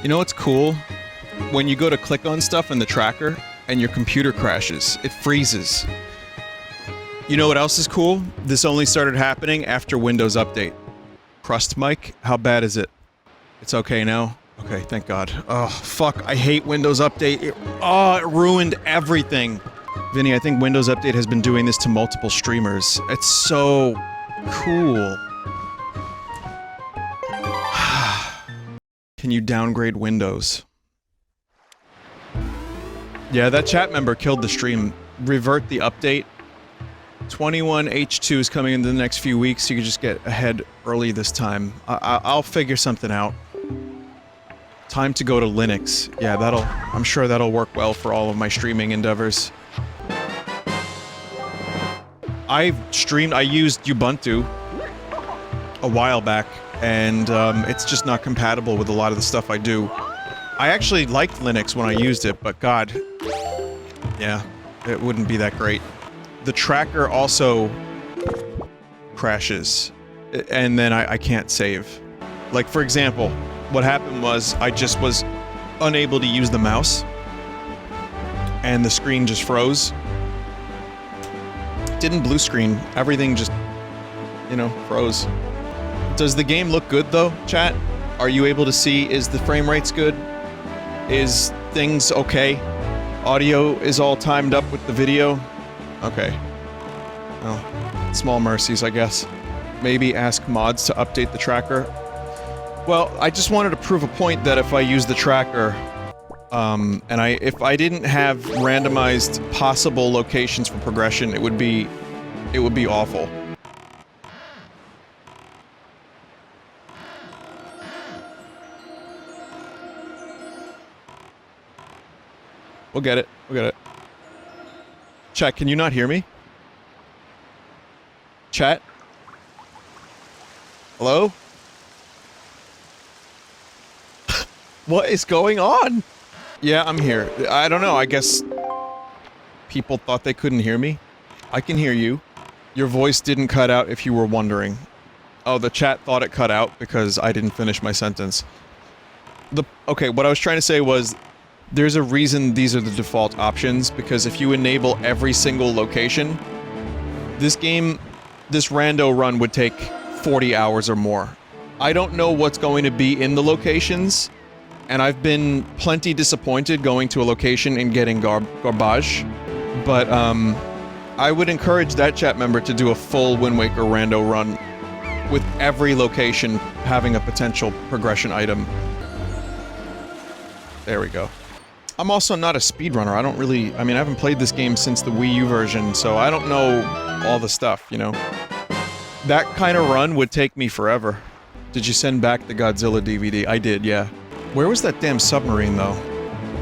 You know what's cool? When you go to click on stuff in the tracker and your computer crashes, it freezes. You know what else is cool? This only started happening after Windows Update. Crust mic? How bad is it? It's okay now? Okay, thank God. Oh, fuck, I hate Windows Update. It ruined everything. Vinny, I think Windows Update has been doing this to multiple streamers. It's so cool. Can you downgrade Windows? Yeah, that chat member killed the stream. Revert the update. 21H2 is coming in the next few weeks, so you can just get ahead early this time. I'll figure something out. Time to go to Linux. Yeah, I'm sure that'll work well for all of my streaming endeavors. I used Ubuntu a while back, and it's just not compatible with a lot of the stuff I do. I actually liked Linux when I used it, but God, yeah, it wouldn't be that great. The tracker also crashes, and then I can't save. Like, for example, what happened was I just was unable to use the mouse, and the screen just froze. Didn't blue screen, everything just, you know, froze. Does the game look good though, chat? Are you able to see, is the frame rates good? Is things okay? Audio is all timed up with the video? Okay. Well, small mercies, I guess. Maybe ask mods to update the tracker. Well, I just wanted to prove a point that if I use the tracker, if I didn't have randomized possible locations for progression, it would be awful. We'll get it. We'll get it. Chat, can you not hear me? Chat? Hello? What is going on? Yeah, I'm here. I don't know, I guess people thought they couldn't hear me. I can hear you. Your voice didn't cut out if you were wondering. Oh, the chat thought it cut out because I didn't finish my sentence. Okay, what I was trying to say was, there's a reason these are the default options, because if you enable every single location, this rando run would take 40 hours or more. I don't know what's going to be in the locations, and I've been plenty disappointed going to a location and getting garbage, but I would encourage that chat member to do a full Wind Waker Rando run with every location having a potential progression item. There we go. I'm also not a speedrunner. I haven't played this game since the Wii U version, so I don't know all the stuff, you know? That kind of run would take me forever. Did you send back the Godzilla DVD? I did, yeah. Where was that damn submarine, though?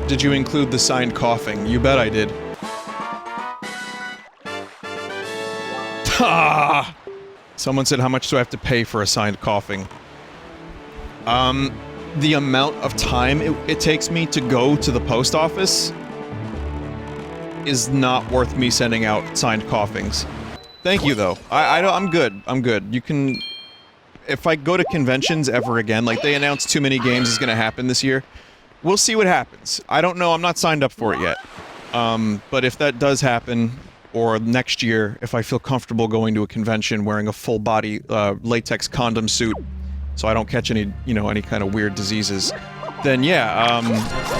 Did you include the signed coughing? You bet I did. Ah! Someone said, how much do I have to pay for a signed coughing? The amount of time it takes me to go to the post office is not worth me sending out signed coughings. Thank you, though. I'm good. I'm good. You can... If I go to conventions ever again, like they announced too many games is gonna happen this year, we'll see what happens. I don't know, I'm not signed up for it yet. But if that does happen, or next year, if I feel comfortable going to a convention wearing a full-body, latex condom suit, so I don't catch any, you know, any kind of weird diseases, then yeah,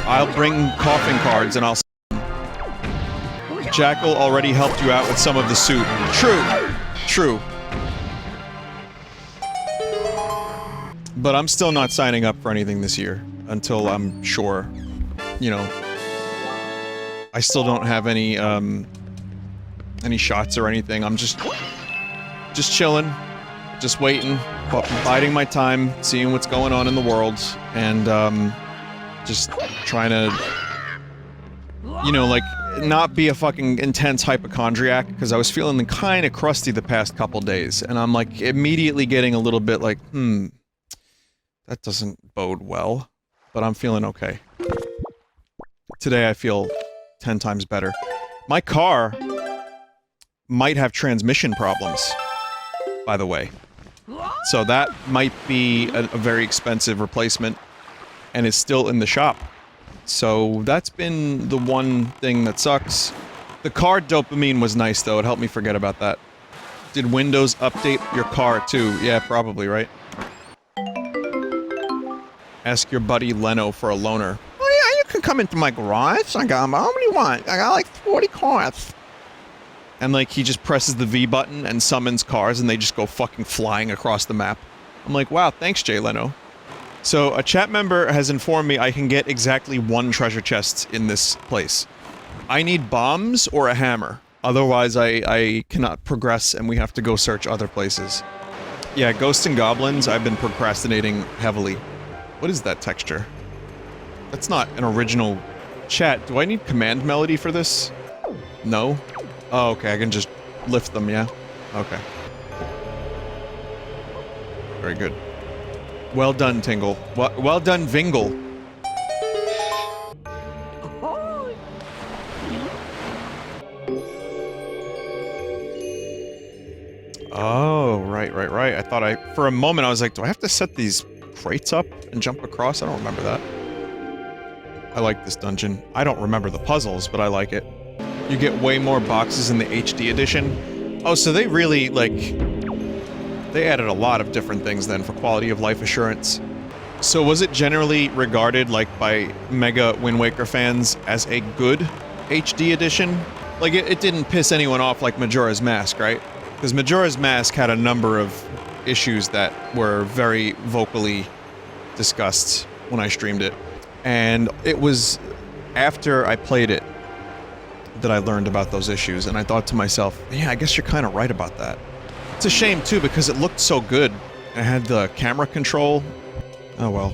I'll bring coughing cards and I'll... Jackal already helped you out with some of the suit. True. True. But I'm still not signing up for anything this year, until I'm sure, you know, I still don't have any shots or anything. I'm just chilling, just waiting, biding my time, seeing what's going on in the world, and, just trying to, you know, like, not be a fucking intense hypochondriac, because I was feeling kinda crusty the past couple days, and I'm, like, immediately getting a little bit like, that doesn't bode well, but I'm feeling okay. Today I feel 10 times better. My car might have transmission problems, by the way. So that might be a very expensive replacement. and is still in the shop. So that's been the one thing that sucks. The car dopamine was nice though, it helped me forget about that. Did Windows update your car too? Yeah, probably, right? Ask your buddy Leno for a loaner. Oh yeah, you can come into my garage. I got how many you want? I got like 40 cars. And like, he just presses the V button and summons cars and they just go fucking flying across the map. I'm like, wow, thanks Jay Leno. So, a chat member has informed me I can get exactly 1 treasure chest in this place. I need bombs or a hammer. Otherwise, I cannot progress and we have to go search other places. Yeah, Ghosts and Goblins, I've been procrastinating heavily. What is that texture? That's not an original chat. Do I need command melody for this? No? Oh, okay, I can just lift them, yeah? Okay. Very good. Well done, Tingle. Well done, Vingle. Oh, right. I thought for a moment I was like, do I have to set these crates up and jump across? I don't remember that. I like this dungeon. I don't remember the puzzles, but I like it. You get way more boxes in the HD edition. Oh, so they really, like... They added a lot of different things then for quality of life assurance. So was it generally regarded, like, by mega Wind Waker fans as a good HD edition? Like, it didn't piss anyone off like Majora's Mask, right? Because Majora's Mask had a number of issues that were very vocally discussed when I streamed it. And it was after I played it that I learned about those issues, and I thought to myself, yeah, I guess you're kind of right about that. It's a shame, too, because it looked so good. I had the camera control. Oh, well.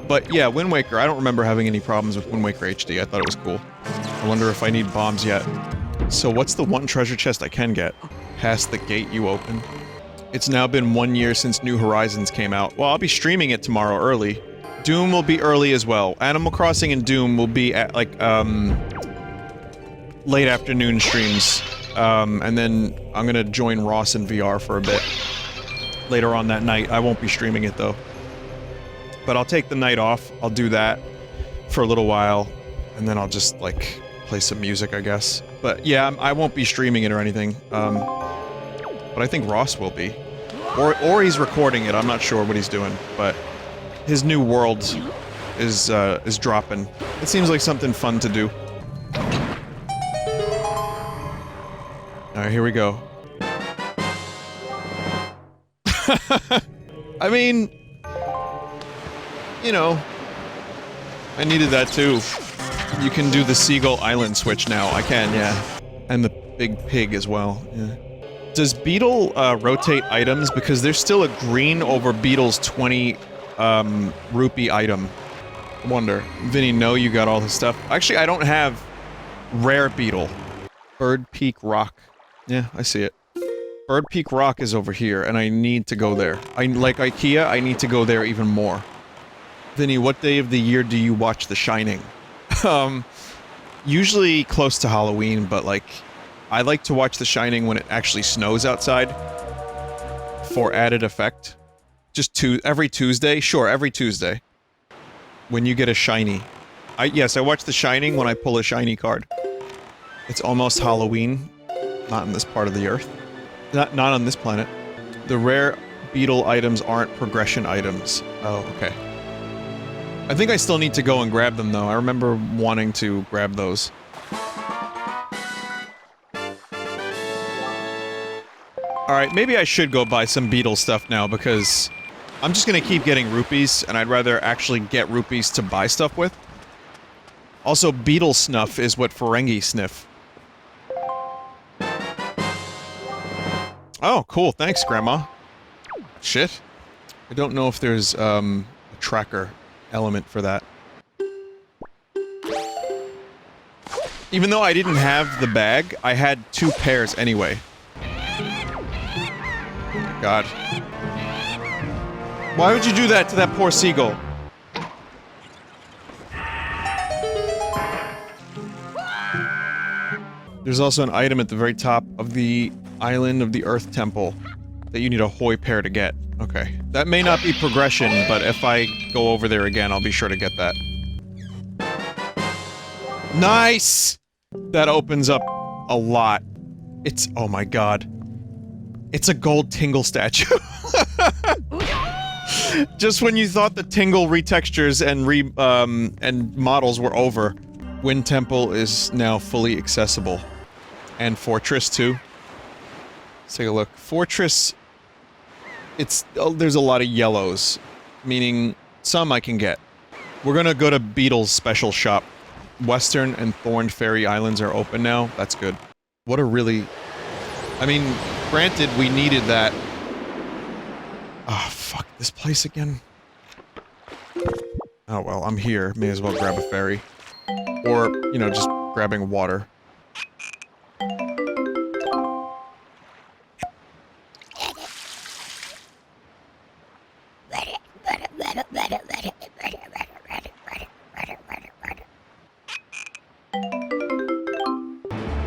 But yeah, Wind Waker, I don't remember having any problems with Wind Waker HD. I thought it was cool. I wonder if I need bombs yet. So what's the one treasure chest I can get? Past the gate you open. It's now been 1 year since New Horizons came out. Well, I'll be streaming it tomorrow early. Doom will be early as well. Animal Crossing and Doom will be at, like, late afternoon streams. And then I'm gonna join Ross in VR for a bit. Later on that night. I won't be streaming it, though. But I'll take the night off. I'll do that for a little while. And then I'll just, like, play some music, I guess. But yeah, I won't be streaming it or anything. But I think Ross will be. Or he's recording it. I'm not sure what he's doing. But his new world is dropping. It seems like something fun to do. Alright, here we go. I mean... You know... I needed that too. You can do the Seagull Island switch now. I can, yeah. And the big pig as well, yeah. Does Beetle, rotate items? Because there's still a green over Beetle's 20, rupee item. I wonder. Vinny, no, you got all his stuff. Actually, I don't have rare Beetle. Bird Peak Rock. Yeah, I see it. Bird Peak Rock is over here, and I need to go there. Like IKEA, I need to go there even more. Vinny, what day of the year do you watch The Shining? Usually close to Halloween, but like, I like to watch The Shining when it actually snows outside. For added effect. Just every Tuesday? Sure, every Tuesday. When you get a shiny. Yes, I watch The Shining when I pull a shiny card. It's almost Halloween. Not in this part of the Earth. Not on this planet. The rare beetle items aren't progression items. Oh, okay. I think I still need to go and grab them, though. I remember wanting to grab those. Alright, maybe I should go buy some beetle stuff now, because I'm just gonna keep getting rupees, and I'd rather actually get rupees to buy stuff with. Also, beetle snuff is what Ferengi sniff. Oh, cool. Thanks, Grandma. Shit. I don't know if there's, a tracker element for that. Even though I didn't have the bag, I had 2 pairs anyway. God. Why would you do that to that poor seagull? There's also an item at the very top of the Island of the Earth Temple. That you need a Hoi pair to get. Okay. That may not be progression, but if I go over there again, I'll be sure to get that. Nice! That opens up a lot. It's- oh my god. It's a gold Tingle statue. Just when you thought the Tingle retextures and models were over, Wind Temple is now fully accessible. And Fortress, too. Let's take a look. Fortress... It's... oh, there's a lot of yellows. Meaning, some I can get. We're gonna go to Beetle's special shop. Western and Thorned Fairy Islands are open now. That's good. What a really... I mean, granted, we needed that... oh, fuck. This place again? Oh, well, I'm here. May as well grab a ferry. Or, you know, just grabbing water.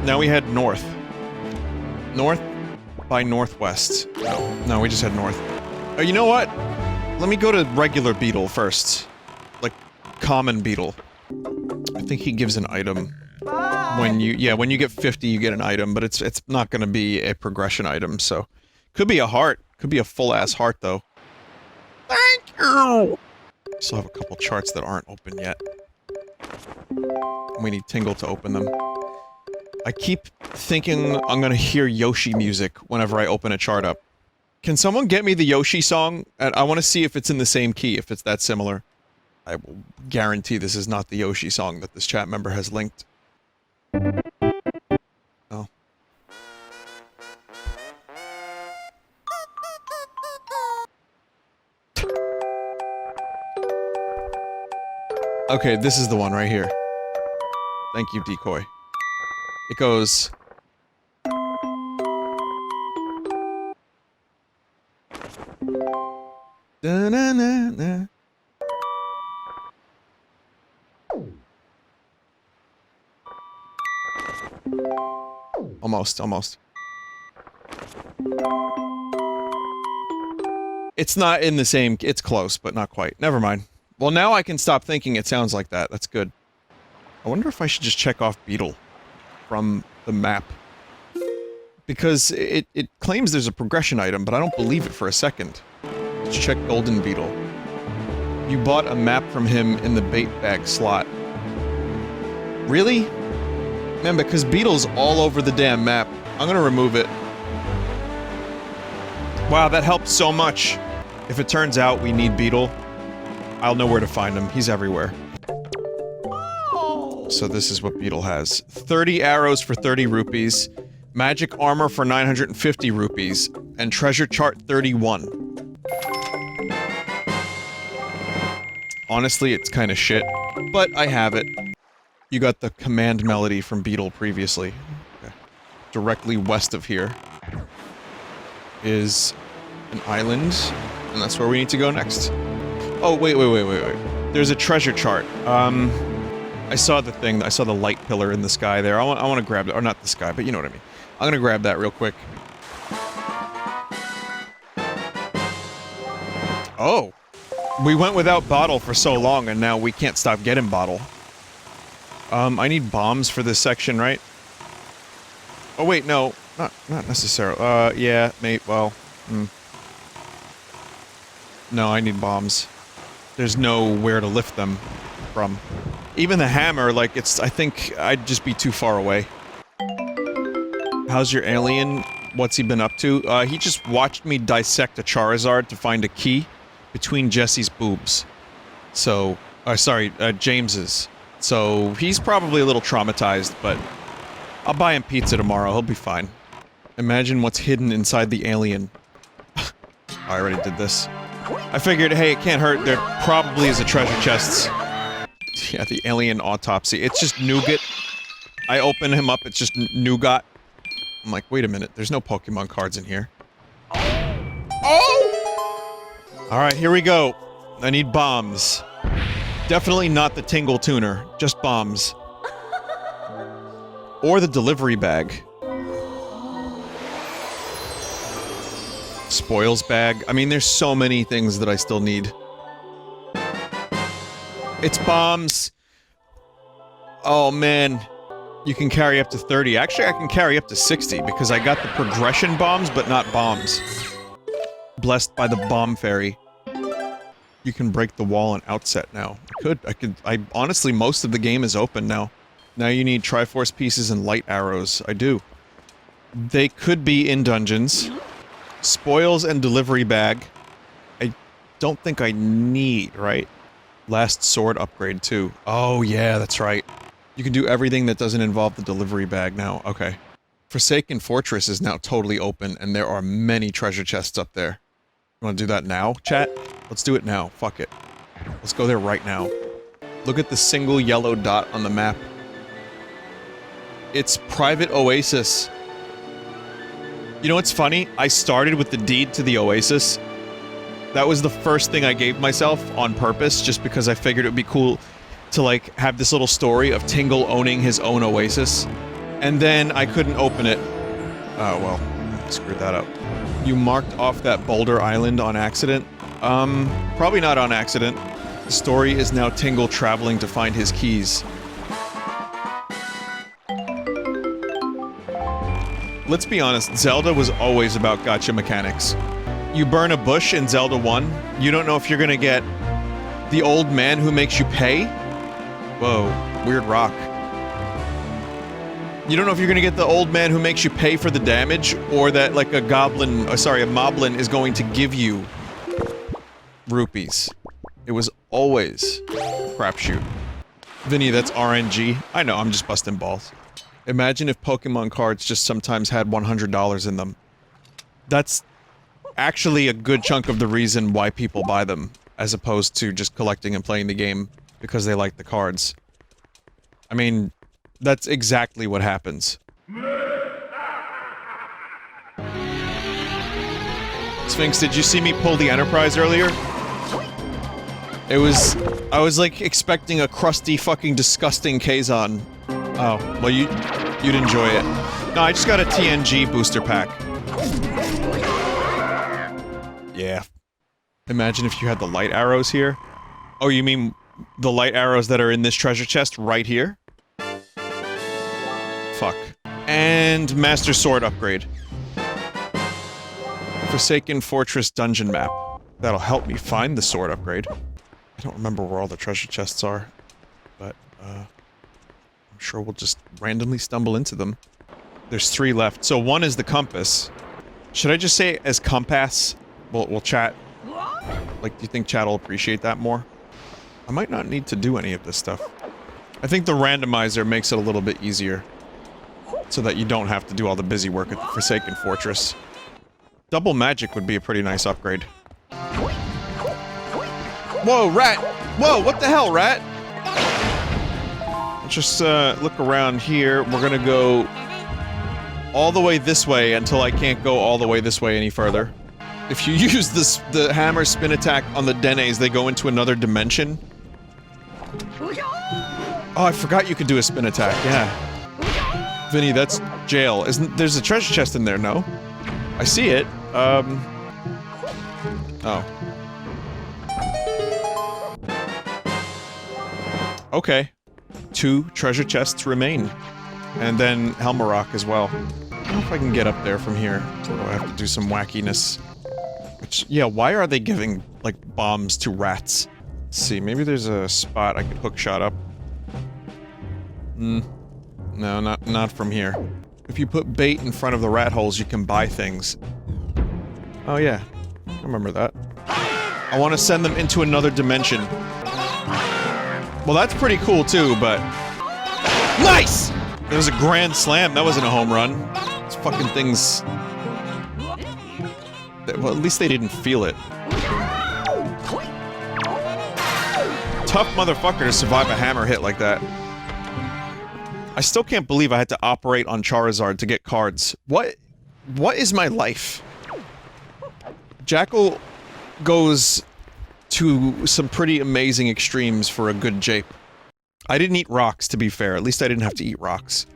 Now we head north. North by northwest. No, we just head north. Oh, you know what? Let me go to regular Beetle first. Like, common Beetle. I think he gives an item. When you- yeah, when you get 50, you get an item, but it's not gonna be a progression item, so... Could be a heart. Could be a full-ass heart, though. Thank you! Still have a couple charts that aren't open yet. We need Tingle to open them. I keep thinking I'm gonna hear Yoshi music whenever I open a chart up. Can someone get me the Yoshi song? And I want to see if it's in the same key, if it's that similar. I will guarantee this is not the Yoshi song that this chat member has linked. Oh. Okay, this is the one right here. Thank you, Decoy. It goes... Da-na-na-na. Almost. It's not in the same... it's close, but not quite. Never mind. Well, now I can stop thinking it sounds like that. That's good. I wonder if I should just check off Beetle from the map. Because it claims there's a progression item, but I don't believe it for a second. Let's check Golden Beetle. You bought a map from him in the bait bag slot. Really? Man, because Beetle's all over the damn map. I'm gonna remove it. Wow, that helps so much. If it turns out we need Beetle, I'll know where to find him. He's everywhere. So this is what Beetle has. 30 arrows for 30 rupees, magic armor for 950 rupees, and treasure chart 31. Honestly, it's kinda shit, but I have it. You got the command melody from Beetle previously. Okay. Directly west of here is an island, and that's where we need to go next. Oh, wait. There's a treasure chart. I saw the thing, I saw the light pillar in the sky there. I wanna grab it, or not the sky, but you know what I mean. I'm gonna grab that real quick. Oh! We went without Bottle for so long, and now we can't stop getting Bottle. I need bombs for this section, right? Oh wait, no. Not necessarily. Yeah, mate, well... No, I need bombs. There's nowhere to lift them from. Even the hammer, like, I think I'd just be too far away. How's your alien? What's he been up to? He just watched me dissect a Charizard to find a key between Jesse's boobs. So, sorry, James's. So, he's probably a little traumatized, but I'll buy him pizza tomorrow, he'll be fine. Imagine what's hidden inside the alien. I already did this. I figured, hey, it can't hurt, there probably is a treasure chest. Yeah, the alien autopsy. It's just nougat. I open him up, it's just nougat. I'm like, wait a minute, there's no Pokemon cards in here. Oh! Alright, here we go. I need bombs. Definitely not the Tingle Tuner, just bombs. Or the delivery bag. Spoils bag. I mean, there's so many things that I still need. It's bombs! Oh, man. You can carry up to 30. Actually, I can carry up to 60, because I got the progression bombs, but not bombs. Blessed by the bomb fairy. You can break the wall and outset now. Honestly, most of the game is open now. Now you need Triforce pieces and light arrows. I do. They could be in dungeons. Spoils and delivery bag. I don't think I need, right? Last sword upgrade, too. Oh, yeah, that's right. You can do everything that doesn't involve the delivery bag now. Okay. Forsaken Fortress is now totally open, and there are many treasure chests up there. You wanna do that now, chat? Let's do it now. Fuck it. Let's go there right now. Look at the single yellow dot on the map. It's Private Oasis. You know what's funny? I started with the deed to the Oasis. That was the first thing I gave myself on purpose, just because I figured it would be cool to, like, have this little story of Tingle owning his own Oasis. And then I couldn't open it. Oh, well. I screwed that up. You marked off that boulder island on accident? Probably not on accident. The story is now Tingle traveling to find his keys. Let's be honest, Zelda was always about gacha mechanics. You burn a bush in Zelda 1, you don't know if you're gonna get the old man who makes you pay? Whoa, weird rock. You don't know if you're gonna get the old man who makes you pay for the damage, or that, like, a moblin is going to give you rupees. It was always a crapshoot. Vinny, that's RNG. I know, I'm just busting balls. Imagine if Pokemon cards just sometimes had $100 in them. That's actually a good chunk of the reason why people buy them, as opposed to just collecting and playing the game because they like the cards. I mean, that's exactly what happens. Sphinx, did you see me pull the Enterprise earlier? I was like expecting a crusty fucking disgusting Kazon. Oh, well you'd enjoy it. No, I just got a TNG booster pack. Yeah. Imagine if you had the light arrows here. Oh, you mean the light arrows that are in this treasure chest right here? Fuck. And Master Sword upgrade. Forsaken Fortress dungeon map. That'll help me find the sword upgrade. I don't remember where all the treasure chests are, but, I'm sure we'll just randomly stumble into them. There's 3 left. So 1 is the compass. Should I just say it as compass? We'll chat. Like, do you think chat will appreciate that more? I might not need to do any of this stuff. I think the randomizer makes it a little bit easier. So that you don't have to do all the busy work at the Forsaken Fortress. Double magic would be a pretty nice upgrade. Whoa, rat! Whoa, what the hell, rat? Let's just, look around here. We're gonna go all the way this way until I can't go all the way this way any further. If you use the hammer spin attack on the Denes, they go into another dimension. Oh, I forgot you could do a spin attack, yeah. Vinny, that's jail. There's a treasure chest in there, no? I see it. Oh. Okay. 2 treasure chests remain. And then Helmarok as well. I don't know if I can get up there from here. Or do I have to do some wackiness? Which, yeah, why are they giving, like, bombs to rats? Let's see, maybe there's a spot I could hookshot up. No, not from here. If you put bait in front of the rat holes, you can buy things. Oh yeah, I remember that. I want to send them into another dimension. Well, that's pretty cool too, but... Nice! That was a grand slam, that wasn't a home run. These fucking things... Well, at least they didn't feel it. Tough motherfucker to survive a hammer hit like that. I still can't believe I had to operate on Charizard to get cards. What is my life? Jackal goes to some pretty amazing extremes for a good jape. I didn't eat rocks, to be fair. At least I didn't have to eat rocks.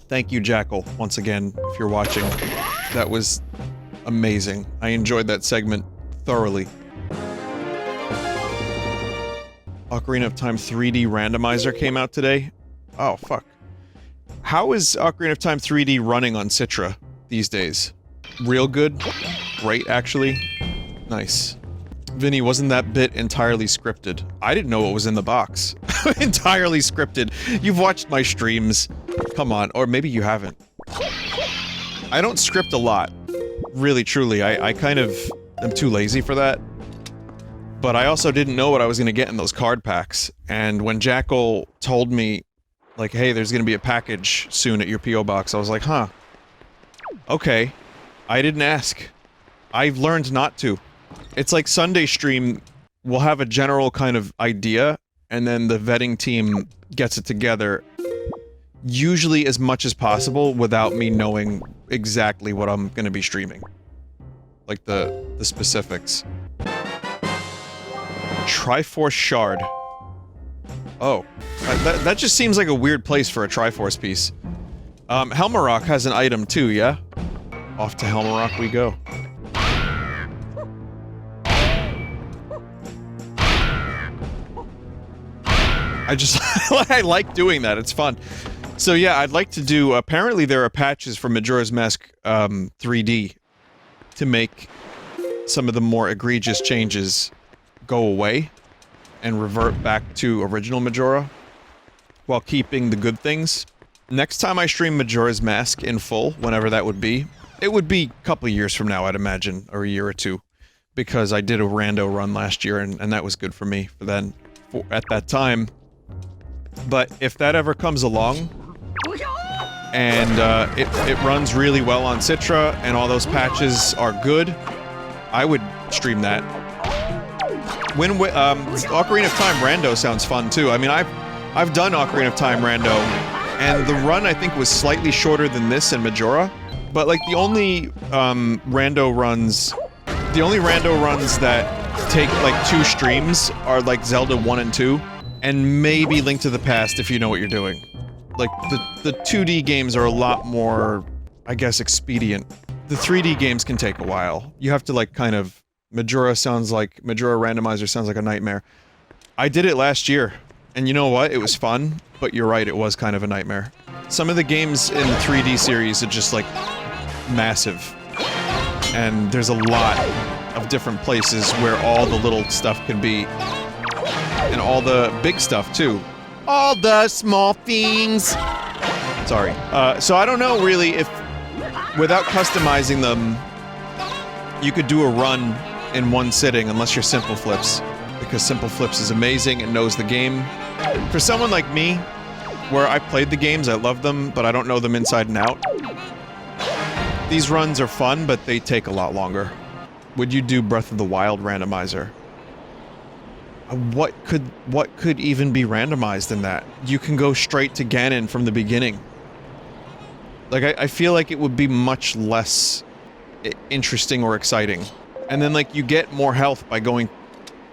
Thank you, Jackal, once again, if you're watching. That was amazing. I enjoyed that segment thoroughly. Ocarina of Time 3D Randomizer came out today. Oh, fuck. How is Ocarina of Time 3D running on Citra these days? Real good? Great, actually. Nice. Vinny, wasn't that bit entirely scripted? I didn't know what was in the box. Entirely scripted. You've watched my streams. Come on, or maybe you haven't. I don't script a lot. Really, truly, I kind of am too lazy for that. But I also didn't know what I was gonna get in those card packs, and when Jackal told me, like, hey, there's gonna be a package soon at your P.O. box, I was like, huh. Okay. I didn't ask. I've learned not to. It's like Sunday stream will have a general kind of idea, and then the vetting team gets it together, usually as much as possible without me knowing exactly what I'm gonna be streaming. Like the specifics. Triforce Shard. Oh. That just seems like a weird place for a Triforce piece. Helmarock has an item too, yeah? Off to Helmarock we go. I like doing that, it's fun. So yeah, I'd like to do, apparently there are patches for Majora's Mask, 3D to make some of the more egregious changes go away and revert back to original Majora while keeping the good things. Next time I stream Majora's Mask in full, whenever that would be, it would be a couple of years from now, I'd imagine, or a year or two, because I did a rando run last year and that was good for me for then, at that time. But if that ever comes along, and it runs really well on Citra, and all those patches are good, I would stream that. Ocarina of Time Rando sounds fun too. I mean, I've done Ocarina of Time Rando, and the run I think was slightly shorter than this in Majora, but like the only rando runs that take like 2 streams are like Zelda 1 and 2, and maybe Link to the Past if you know what you're doing. Like, the 2D games are a lot more, I guess, expedient. The 3D games can take a while. You have to, like, kind of... Majora Randomizer sounds like a nightmare. I did it last year, and you know what? It was fun, but you're right, it was kind of a nightmare. Some of the games in the 3D series are just, like, massive. And there's a lot of different places where all the little stuff can be. And all the big stuff, too. All the small things! Sorry. So I don't know, really, if... Without customizing them, you could do a run in one sitting, unless you're Simple Flips. Because Simple Flips is amazing and knows the game. For someone like me, where I played the games, I love them, but I don't know them inside and out. These runs are fun, but they take a lot longer. Would you do Breath of the Wild Randomizer? What could even be randomized in that? You can go straight to Ganon from the beginning. Like, I feel like it would be much less interesting or exciting. And then, like, you get more health by going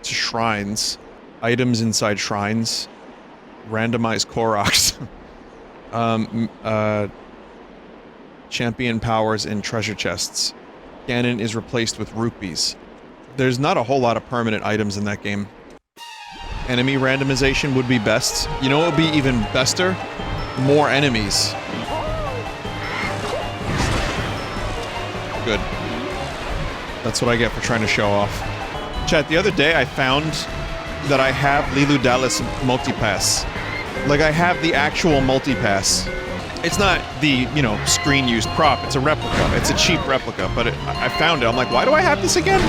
to shrines. Items inside shrines. Randomized Koroks. Champion powers in treasure chests. Ganon is replaced with rupees. There's not a whole lot of permanent items in that game. Enemy randomization would be best. You know what would be even bester? More enemies. Good. That's what I get for trying to show off. Chat, the other day I found that I have Lilu Dallas multipass. Like, I have the actual multipass. It's not the, you know, screen-used prop, it's a replica. It's a cheap replica, but I found it. I'm like, why do I have this again?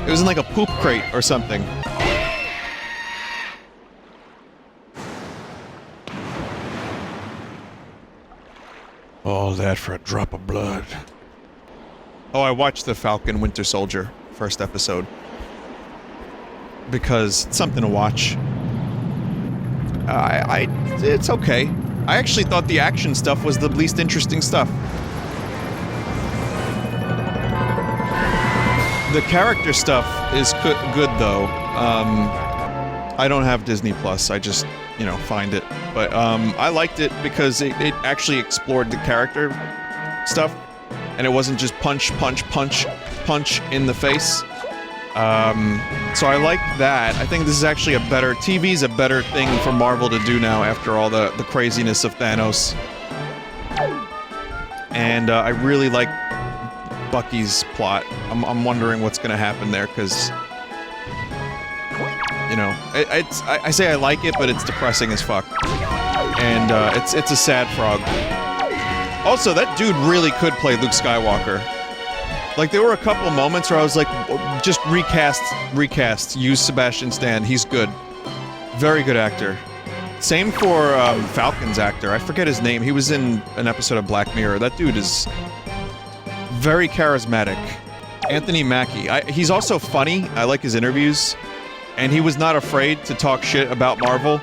It was in like a poop crate or something. All that for a drop of blood. Oh, I watched the Falcon Winter Soldier first episode. Because it's something to watch. It's okay. I actually thought the action stuff was the least interesting stuff. The character stuff is good though. I don't have Disney Plus, I just, you know, find it. But I liked it because it actually explored the character stuff. and it wasn't just punch, punch, punch, punch in the face. So I like that. I think this is actually a better... TV's a better thing for Marvel to do now after all the craziness of Thanos. And I really like Bucky's plot. I'm wondering what's gonna happen there, because... You know, I say I like it, but it's depressing as fuck. And it's a sad frog. Also, that dude really could play Luke Skywalker. Like, there were a couple moments where I was like, just recast, use Sebastian Stan, he's good. Very good actor. Same for, Falcon's actor, I forget his name, he was in an episode of Black Mirror. That dude is very charismatic. Anthony Mackie. He's also funny, I like his interviews. And he was not afraid to talk shit about Marvel,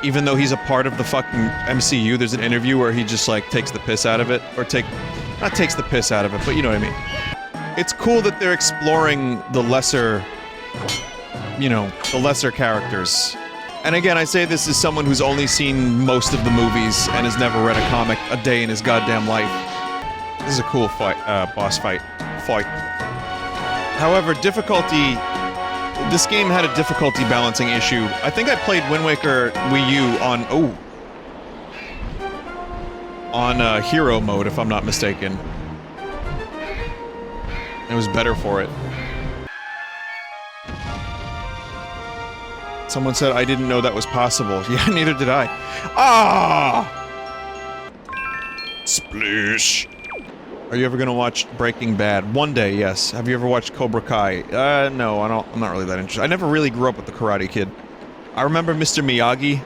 even though he's a part of the fucking MCU. There's an interview where he just, like, takes the piss out of it, or not takes the piss out of it, but you know what I mean. It's cool that they're exploring the lesser, you know, the lesser characters. And again, I say this as someone who's only seen most of the movies and has never read a comic a day in his goddamn life. This is a cool fight, boss fight. However, difficulty... This game had a difficulty balancing issue. I think I played Wind Waker Wii U on hero mode, if I'm not mistaken. It was better for it. Someone said I didn't know that was possible. Yeah, neither did I. Ah! Splish. Are you ever gonna watch Breaking Bad? One day, yes. Have you ever watched Cobra Kai? No, I'm not really that interested. I never really grew up with the Karate Kid. I remember Mr. Miyagi,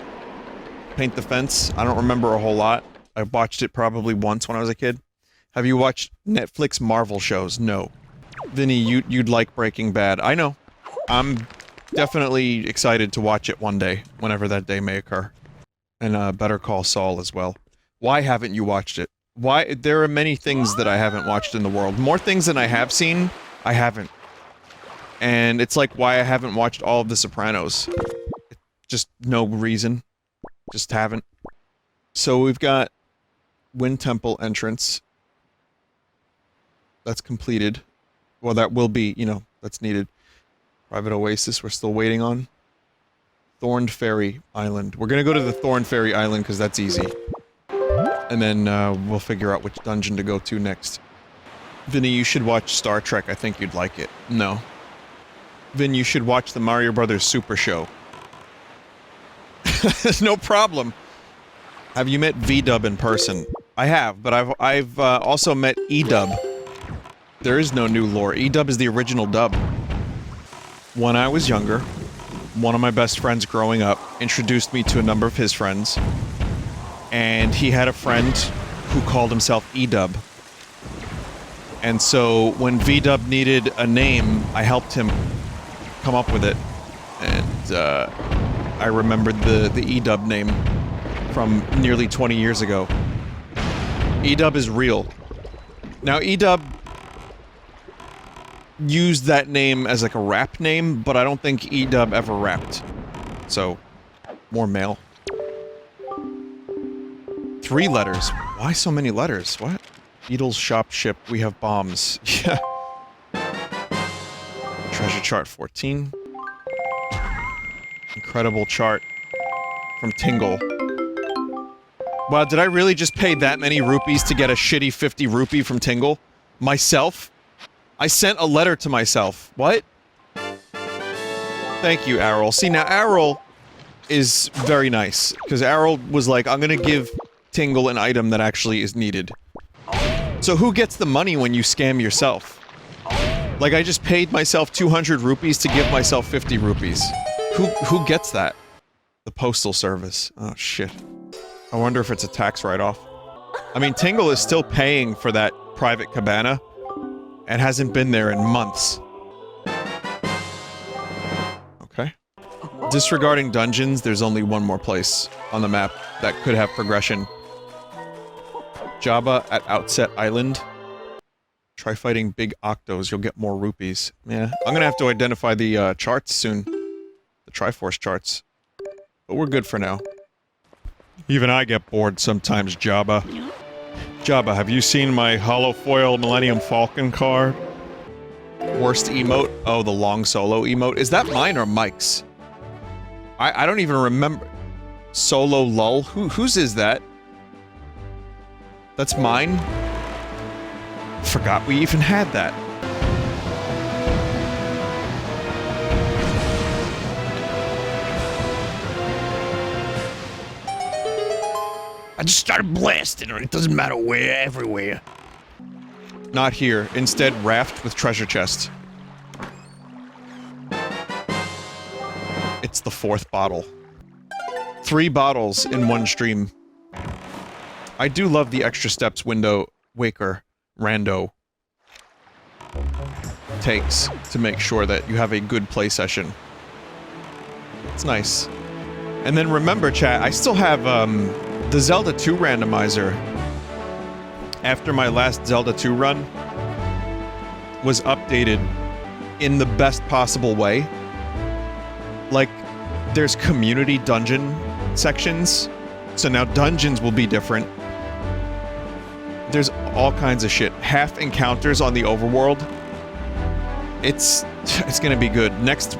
Paint the Fence. I don't remember a whole lot. I watched it probably once when I was a kid. Have you watched Netflix Marvel shows? No. Vinny, you'd like Breaking Bad. I know. I'm definitely excited to watch it one day, whenever that day may occur. And, Better Call Saul as well. Why haven't you watched it? Why? There are many things that I haven't watched in the world. More things than I have seen, I haven't. And it's like why I haven't watched all of The Sopranos. Just no reason. Just haven't. So we've got Wind Temple entrance. That's completed. Well, that will be, you know, that's needed. Private Oasis, we're still waiting on. Thorned Ferry Island. We're gonna go to the Thorned Ferry Island because that's easy. And then, we'll figure out which dungeon to go to next. Vinny, you should watch Star Trek. I think you'd like it. No. Vin, you should watch the Mario Brothers Super Show. No problem. Have you met V-Dub in person? I have, but I've also met E-Dub. There is no new lore. E-Dub is the original dub. When I was younger, one of my best friends growing up introduced me to a number of his friends. And he had a friend who called himself E-Dub. And so, when V-Dub needed a name, I helped him come up with it. And, I remembered the E-Dub name from nearly 20 years ago. E-Dub is real. Now, E-Dub used that name as like a rap name, but I don't think E-Dub ever rapped. So, more male. 3 letters. Why so many letters? What? Beatles shop ship, we have bombs. Yeah. Treasure chart 14. Incredible chart from Tingle. Wow, did I really just pay that many rupees to get a shitty 50 rupee from Tingle? Myself? I sent a letter to myself. What? Thank you, Errol. See, now Errol is very nice, because Errol was like, I'm gonna give Tingle an item that actually is needed. So who gets the money when you scam yourself? Like, I just paid myself 200 rupees to give myself 50 rupees. Who gets that? The Postal Service. Oh, shit. I wonder if it's a tax write-off. I mean, Tingle is still paying for that private cabana, and hasn't been there in months. Okay. Disregarding dungeons, there's only one more place on the map that could have progression. Jabba at Outset Island. Try fighting big octos, you'll get more rupees. Yeah, I'm gonna have to identify the, charts soon. The Triforce charts. But we're good for now. Even I get bored sometimes, Jabba. Jabba, have you seen my hollow foil Millennium Falcon card? Worst emote? Oh, the long solo emote. Is that mine or Mike's? I don't even remember. Solo lull? Whose is that? That's mine? Forgot we even had that. I just started blasting her. It doesn't matter where, everywhere. Not here. Instead, raft with treasure chest. It's the 4th bottle. 3 bottles in one stream. I do love the extra steps window Waker Rando takes to make sure that you have a good play session. It's nice. And then remember, chat, I still have, the Zelda 2 randomizer, after my last Zelda 2 run, was updated in the best possible way. Like, there's community dungeon sections, so now dungeons will be different. There's all kinds of shit. Half encounters on the overworld. It's gonna be good. Next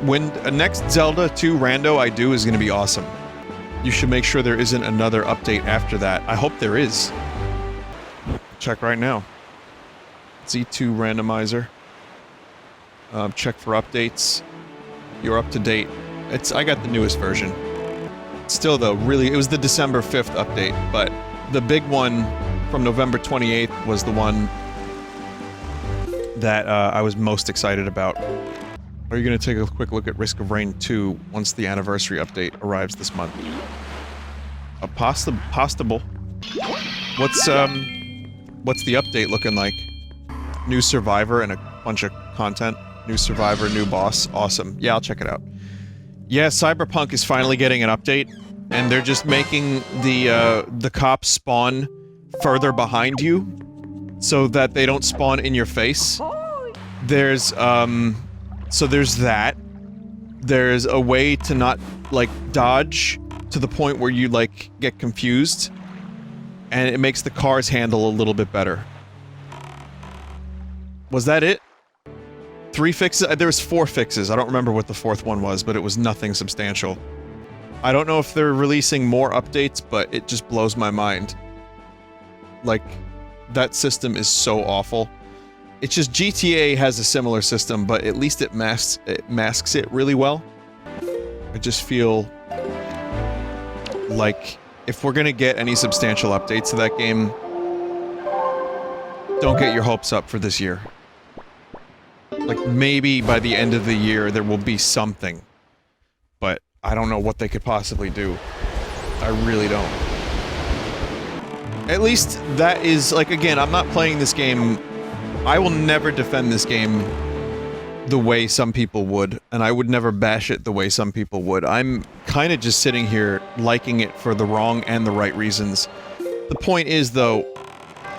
Zelda 2 rando I do is gonna be awesome. You should make sure there isn't another update after that. I hope there is. Check right now. Z2 randomizer. Check for updates. You're up to date. I got the newest version. Still though, really, it was the December 5th update, but the big one from November 28th was the one that I was most excited about. Are you gonna take a quick look at Risk of Rain 2 once the anniversary update arrives this month? Possible. What's the update looking like? New survivor and a bunch of content. New survivor, new boss. Awesome. Yeah, I'll check it out. Yeah, Cyberpunk is finally getting an update, and they're just making the cops spawn further behind you, so that they don't spawn in your face. There's, so there's that. There's a way to not, like, dodge to the point where you, like, get confused. And it makes the cars handle a little bit better. Was that it? 3 fixes? There was 4 fixes. I don't remember what the 4th one was, but it was nothing substantial. I don't know if they're releasing more updates, but it just blows my mind. Like, that system is so awful. It's just GTA has a similar system, but at least it masks it really well. I just feel like if we're gonna get any substantial updates to that game, don't get your hopes up for this year. Like, maybe by the end of the year there will be something, but I don't know what they could possibly do. I really don't. At least that is, like, again, I'm not playing this game. I will never defend this game the way some people would, and I would never bash it the way some people would. I'm kind of just sitting here liking it for the wrong and the right reasons. The point is, though,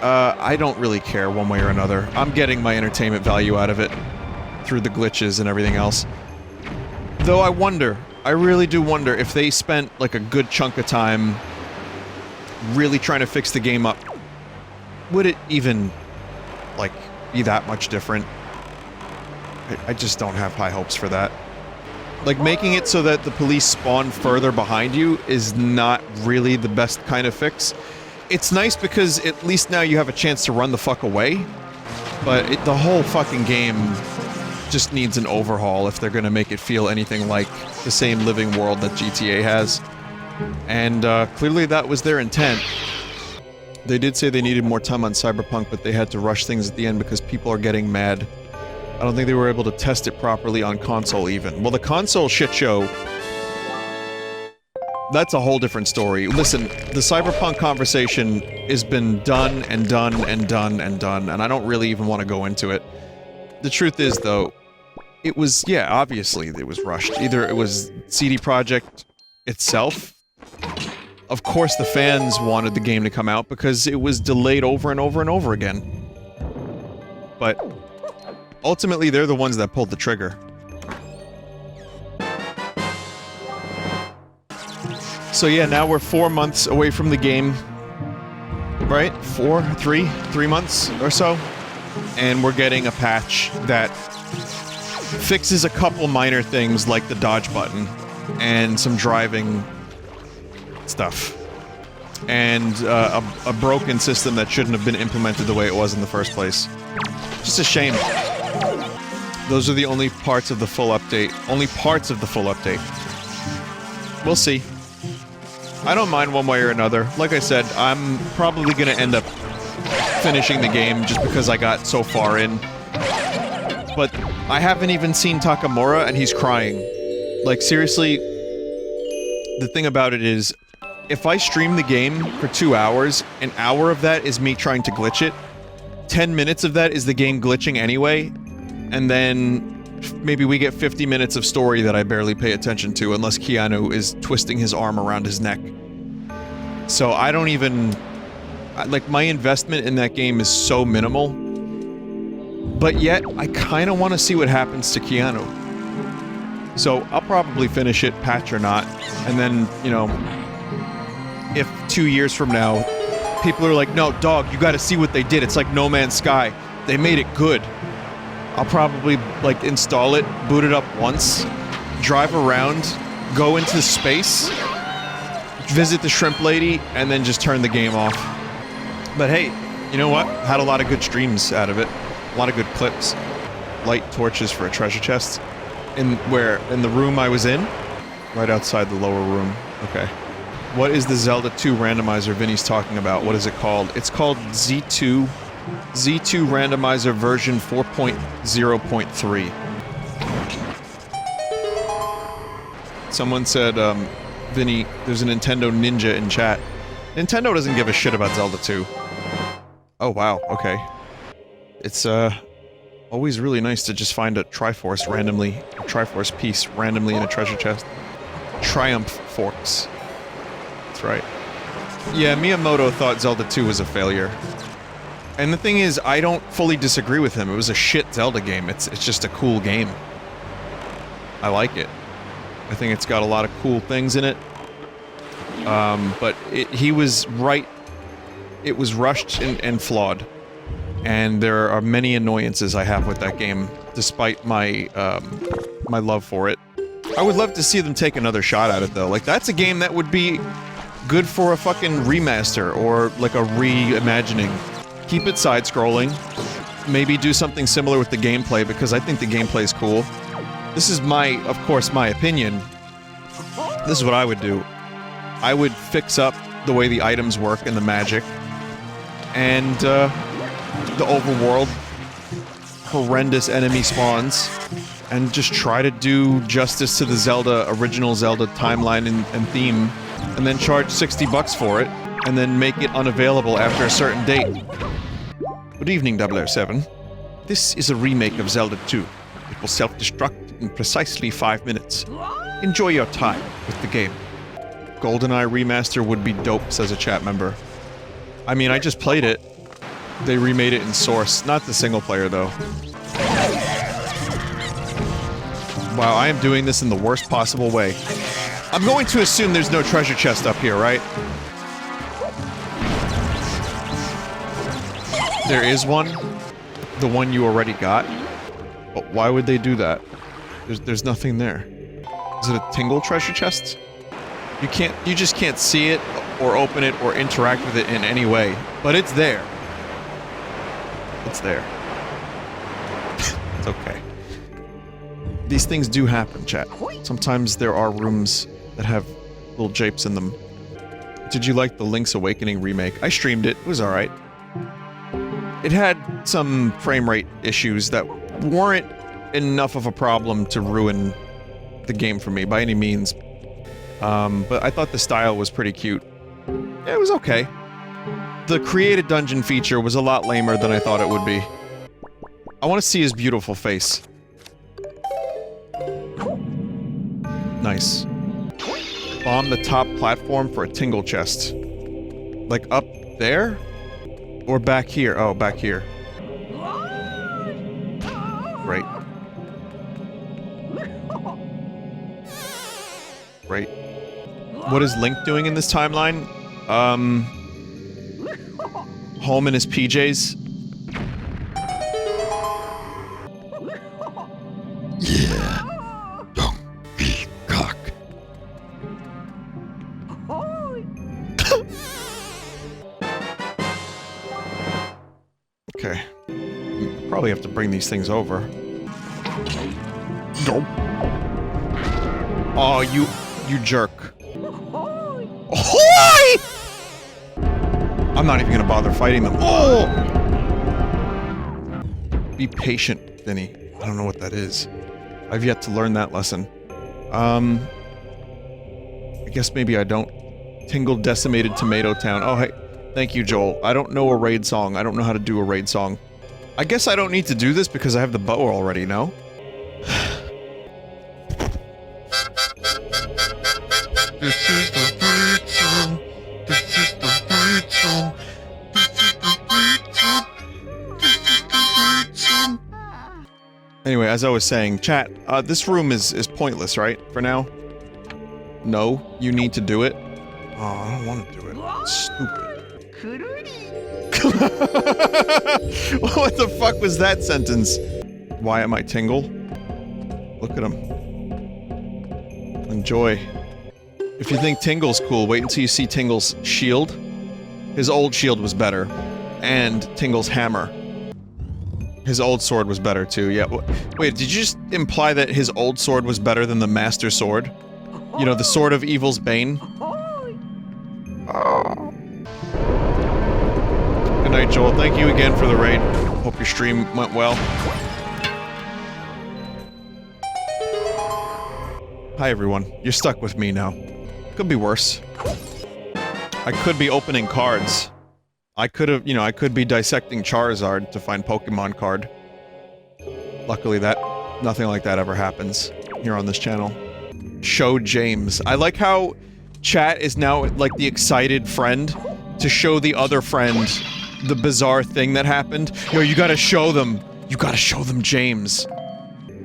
I don't really care one way or another. I'm getting my entertainment value out of it through the glitches and everything else. Though I really do wonder if they spent, like, a good chunk of time really trying to fix the game up, would it even, like, be that much different? I just don't have high hopes for that. Like, making it so that the police spawn further behind you is not really the best kind of fix. It's nice because at least now you have a chance to run the fuck away, but the whole fucking game just needs an overhaul if they're gonna make it feel anything like the same living world that GTA has. And, clearly that was their intent. They did say they needed more time on Cyberpunk, but they had to rush things at the end because people are getting mad. I don't think they were able to test it properly on console even. Well, the console shit show, that's a whole different story. Listen, the Cyberpunk conversation has been done and done and done and done, and I don't really even want to go into it. The truth is, though, it was, yeah, obviously it was rushed. Either it was CD Projekt itself. Of course the fans wanted the game to come out because it was delayed over and over and over again. But ultimately, they're the ones that pulled the trigger. So yeah, now we're 4 months away from the game. right? 3 months or so. And we're getting a patch that fixes a couple minor things like the dodge button and some driving stuff. And a broken system that shouldn't have been implemented the way it was in the first place. Just a shame. Those are the only parts of the full update. Only parts of the full update. We'll see. I don't mind one way or another. Like I said, I'm probably gonna end up finishing the game just because I got so far in. But I haven't even seen Takamura and he's crying. Like, seriously, the thing about it is, if I stream the game for 2 hours, an hour of that is me trying to glitch it, 10 minutes of that is the game glitching anyway, and then maybe we get 50 minutes of story that I barely pay attention to unless Keanu is twisting his arm around his neck. So I don't even... like, my investment in that game is so minimal, but yet I kinda wanna see what happens to Keanu. So I'll probably finish it, patch or not, and then, you know, if 2 years from now, people are like, no, dog, you gotta see what they did, it's like No Man's Sky, they made it good. I'll probably, like, install it, boot it up once, drive around, go into space, visit the shrimp lady, and then just turn the game off. But hey, you know what? Had a lot of good streams out of it. A lot of good clips. Light torches for a treasure chest. In the room I was in? Right outside the lower room. Okay. What is the Zelda 2 randomizer Vinny's talking about? What is it called? It's called Z2 randomizer version 4.0.3. Someone said, Vinny, there's a Nintendo Ninja in chat. Nintendo doesn't give a shit about Zelda 2. Oh wow, okay. It's, always really nice to just find a Triforce randomly, a Triforce piece randomly in a treasure chest. Triumph Forks. That's right. Yeah, Miyamoto thought Zelda 2 was a failure. And the thing is, I don't fully disagree with him. It was a shit Zelda game. It's just a cool game. I like it. I think it's got a lot of cool things in it. But he was right. It was rushed and flawed. And there are many annoyances I have with that game, despite my, my love for it. I would love to see them take another shot at it, though. Like, that's a game that would be good for a fucking remaster, or, like, a reimagining. Keep it side-scrolling. Maybe do something similar with the gameplay, because I think the gameplay is cool. This is of course, my opinion. This is what I would do. I would fix up the way the items work and the magic. And, the overworld, horrendous enemy spawns, and just try to do justice to the original Zelda timeline and theme, and then charge $60 for it, and then make it unavailable after a certain date. Good evening, 007. This is a remake of Zelda 2. It will self-destruct in precisely 5 minutes. Enjoy your time with the game. GoldenEye Remaster would be dope, says a chat member. I mean, I just played it. They remade it in Source. Not the single player, though. Wow, I am doing this in the worst possible way. I'm going to assume there's no treasure chest up here, right? There is one. The one you already got. But why would they do that? There's nothing there. Is it a Tingle treasure chest? You just can't see it, or open it, or interact with it in any way. But it's there. It's there. It's okay. These things do happen, chat. Sometimes there are rooms that have little japes in them. Did you like the Link's Awakening remake? I streamed it. It was alright. It had some frame rate issues that weren't enough of a problem to ruin the game for me, by any means. But I thought the style was pretty cute. Yeah, it was okay. The created dungeon feature was a lot lamer than I thought it would be. I want to see his beautiful face. Nice. Bomb the top platform for a tingle chest. Like up there? Or back here? Oh, back here. Right. Right. What is Link doing in this timeline? home in his PJs. Yeah. Donkey cock. Okay. Probably have to bring these things over. Nope. Oh, you jerk. Ahoy! I'm not even gonna bother fighting them. Oh! Be patient, Vinny. I don't know what that is. I've yet to learn that lesson. I guess maybe I don't. Tingle Decimated Tomato Town. Oh, hey. Thank you, Joel. I don't know a raid song. I don't know how to do a raid song. I guess I don't need to do this because I have the bow already, no? This is the raid song. This is the raid song. This is the raid song. This is the raid song. Anyway, as I was saying, chat, this room is pointless, right? For now? No, you need to do it. Oh, I don't want to do it. It's stupid. What the fuck was that sentence? Why am I Tingle? Look at him. Enjoy. If you think Tingle's cool, wait until you see Tingle's shield. His old shield was better. And Tingle's hammer. His old sword was better too, yeah. Wait, did you just imply that his old sword was better than the Master Sword? You know, the Sword of Evil's Bane? Oh. Good night, Joel. Thank you again for the raid. Hope your stream went well. Hi, everyone. You're stuck with me now. Could be worse. I could be opening cards. I could've, you know, I could be dissecting Charizard to find Pokemon card. Luckily nothing like that ever happens here on this channel. Show James. I like how chat is now, like, the excited friend to show the other friend the bizarre thing that happened. Yo, you gotta show them. You gotta show them James.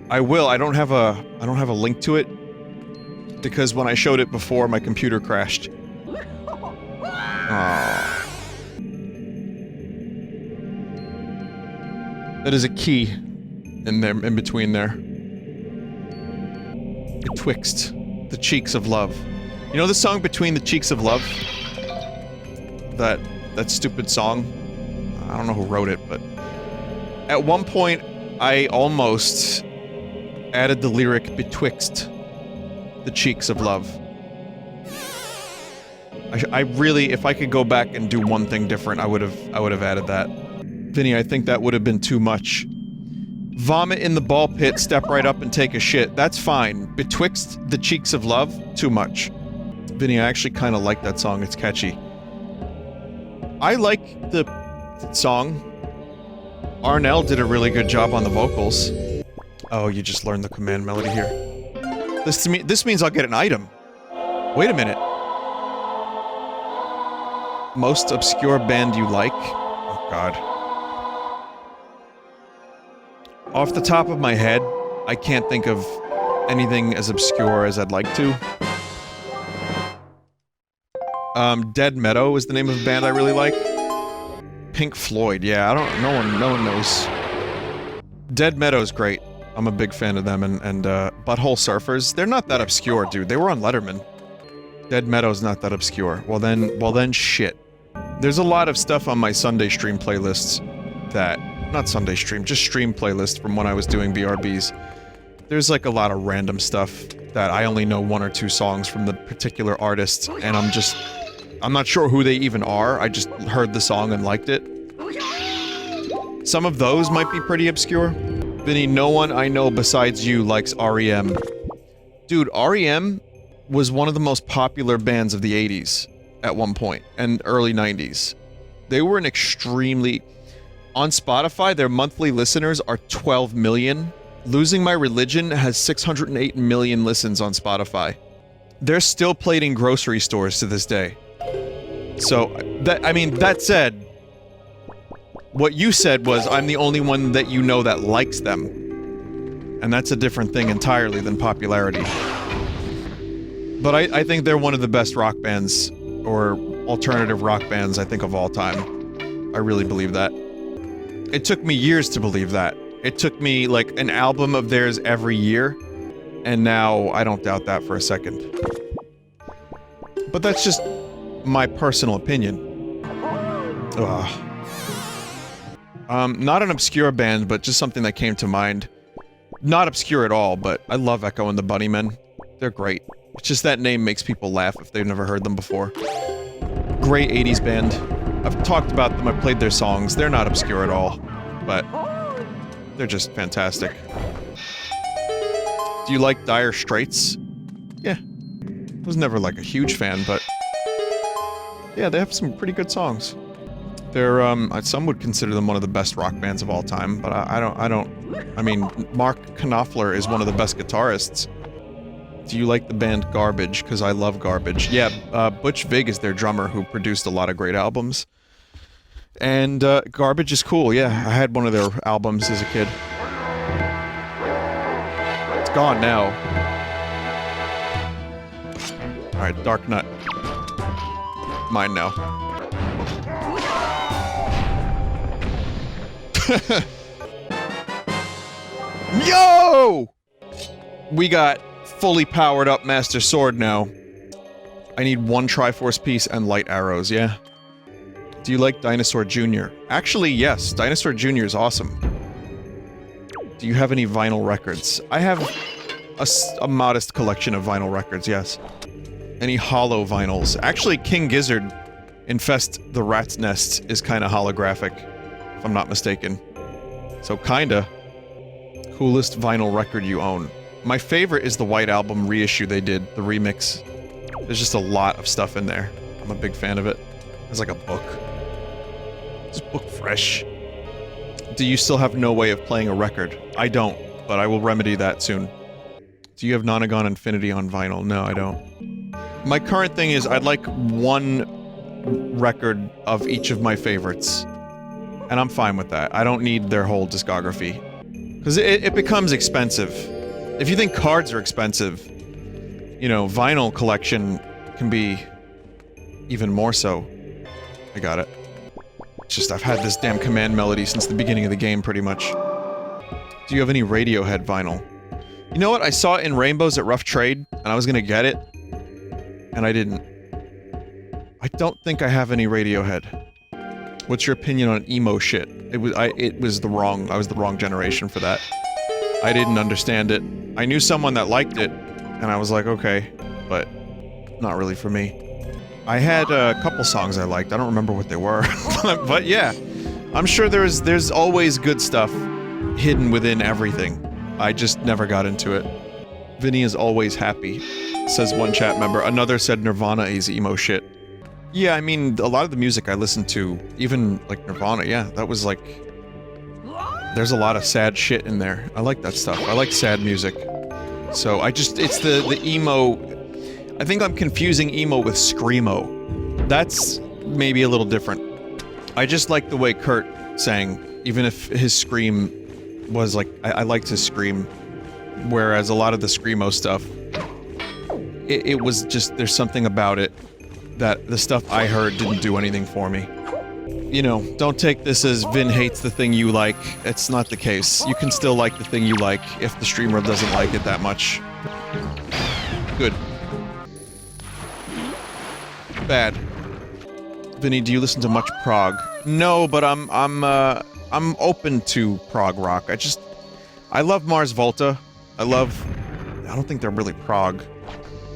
I will. I don't have a link to it. Because when I showed it before, my computer crashed. Aww. That is a key in there, in between there. Betwixt the cheeks of love. You know the song Between the Cheeks of Love? That stupid song? I don't know who wrote it, but... At one point, I almost added the lyric Betwixt the cheeks of love. I really, if I could go back and do one thing different, I would have added that. Vinny, I think that would have been too much. Vomit in the ball pit, step right up and take a shit. That's fine. Betwixt the cheeks of love? Too much. Vinny, I actually kind of like that song. It's catchy. I like the song. Arnell did a really good job on the vocals. Oh, you just learned the command melody here. This means I'll get an item. Wait a minute. Most obscure band you like? Oh god. Off the top of my head, I can't think of anything as obscure as I'd like to. Dead Meadow is the name of a band I really like. Pink Floyd, yeah, no one knows. Dead Meadow's great. I'm a big fan of them, and Butthole Surfers, they're not that obscure, dude. They were on Letterman. Dead Meadow's not that obscure. Well then, shit. There's a lot of stuff on my Sunday stream playlists that... Not Sunday stream, just stream playlist from when I was doing BRBs. There's like a lot of random stuff that I only know one or two songs from the particular artist, and I'm not sure who they even are, I just heard the song and liked it. Some of those might be pretty obscure. Vinny, no one I know besides you likes REM. Dude, REM was one of the most popular bands of the 80s at one point, and early 90s. They were an extremely... On Spotify, their monthly listeners are 12 million. Losing My Religion has 608 million listens on Spotify. They're still played in grocery stores to this day. So, that said, what you said was, I'm the only one that you know that likes them. And that's a different thing entirely than popularity. But I think they're one of the best rock bands, or alternative rock bands, I think, of all time. I really believe that. It took me years to believe that. It took me, like, an album of theirs every year, and now I don't doubt that for a second. But that's just my personal opinion. Ugh. Not an obscure band, but just something that came to mind. Not obscure at all, but I love Echo and the Bunnymen. They're great. It's just that name makes people laugh if they've never heard them before. Great 80s band. I've talked about them, I've played their songs. They're not obscure at all, but they're just fantastic. Do you like Dire Straits? Yeah. I was never, like, a huge fan, but... yeah, they have some pretty good songs. They're, some would consider them one of the best rock bands of all time, but I mean, Mark Knopfler is one of the best guitarists. Do you like the band Garbage? Because I love Garbage. Yeah, Butch Vig is their drummer who produced a lot of great albums. And, Garbage is cool, yeah. I had one of their albums as a kid. It's gone now. Alright, Dark Nut. Mine now. Yo! We got fully powered up Master Sword now. I need one Triforce piece and light arrows, yeah? Do you like Dinosaur Jr.? Actually, yes. Dinosaur Jr. is awesome. Do you have any vinyl records? I have a modest collection of vinyl records, yes. Any hollow vinyls? Actually, King Gizzard Infest the Rat's Nest is kinda holographic, if I'm not mistaken. So kinda. Coolest vinyl record you own. My favorite is the White Album reissue they did, the remix. There's just a lot of stuff in there. I'm a big fan of it. It's like a book. This book fresh. Do you still have no way of playing a record? I don't, but I will remedy that soon. Do you have Nonagon Infinity on vinyl? No, I don't. My current thing is I'd like one record of each of my favorites. And I'm fine with that. I don't need their whole discography. Because it becomes expensive. If you think cards are expensive, you know, vinyl collection can be even more so. I got it. It's just I've had this damn command melody since the beginning of the game, pretty much. Do you have any Radiohead vinyl? You know what? I saw it in Rainbows at Rough Trade, and I was gonna get it. And I didn't. I don't think I have any Radiohead. What's your opinion on emo shit? I was the wrong generation for that. I didn't understand it. I knew someone that liked it, and I was like, okay, but not really for me. I had a couple songs I liked. I don't remember what they were, but yeah, I'm sure there's always good stuff hidden within everything. I just never got into it. Vinny is always happy, says one chat member. Another said Nirvana is emo shit. Yeah, I mean, a lot of the music I listened to, even, like, Nirvana, yeah, that was, like... there's a lot of sad shit in there. I like that stuff. I like sad music. So, it's the emo... I think I'm confusing emo with screamo. That's maybe a little different. I just like the way Kurt sang, even if his scream was, like... I liked his scream. Whereas a lot of the screamo stuff... It was just... there's something about it that the stuff I heard didn't do anything for me. You know, don't take this as Vin hates the thing you like. It's not the case. You can still like the thing you like if the streamer doesn't like it that much. Good. Bad. Vinny, do you listen to much prog? No, but I'm open to prog rock. I love Mars Volta. I don't think they're really prog.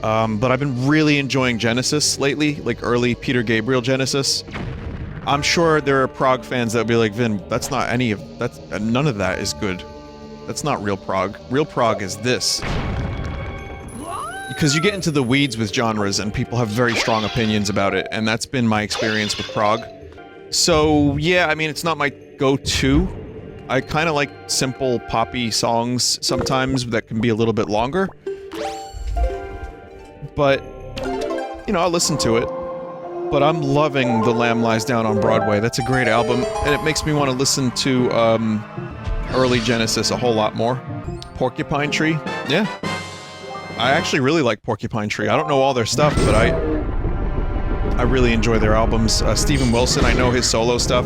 But I've been really enjoying Genesis lately, like early Peter Gabriel Genesis. I'm sure there are prog fans that would be like, Vin, that's not any of... none of that is good. That's not real prog. Real prog is this. Because you get into the weeds with genres and people have very strong opinions about it, and that's been my experience with prog. So, yeah, I mean, it's not my go-to. I kinda like simple, poppy songs sometimes that can be a little bit longer. But, you know, I'll listen to it. But I'm loving The Lamb Lies Down on Broadway. That's a great album, and it makes me want to listen to, early Genesis a whole lot more. Porcupine Tree? Yeah. I actually really like Porcupine Tree. I don't know all their stuff, but I really enjoy their albums. Steven Wilson, I know his solo stuff.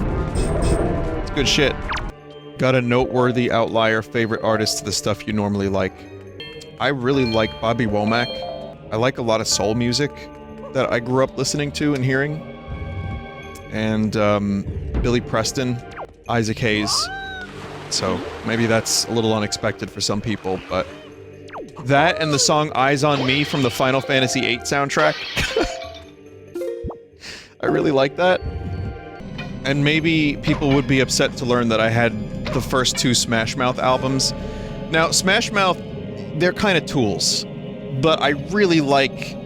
It's good shit. Got a noteworthy outlier favorite artist to the stuff you normally like. I really like Bobby Womack. I like a lot of soul music that I grew up listening to and hearing. And, Billy Preston, Isaac Hayes. So, maybe that's a little unexpected for some people, but... That and the song Eyes on Me from the Final Fantasy VIII soundtrack. I really like that. And maybe people would be upset to learn that I had the first two Smash Mouth albums. Now, Smash Mouth, they're kind of tools. But I really like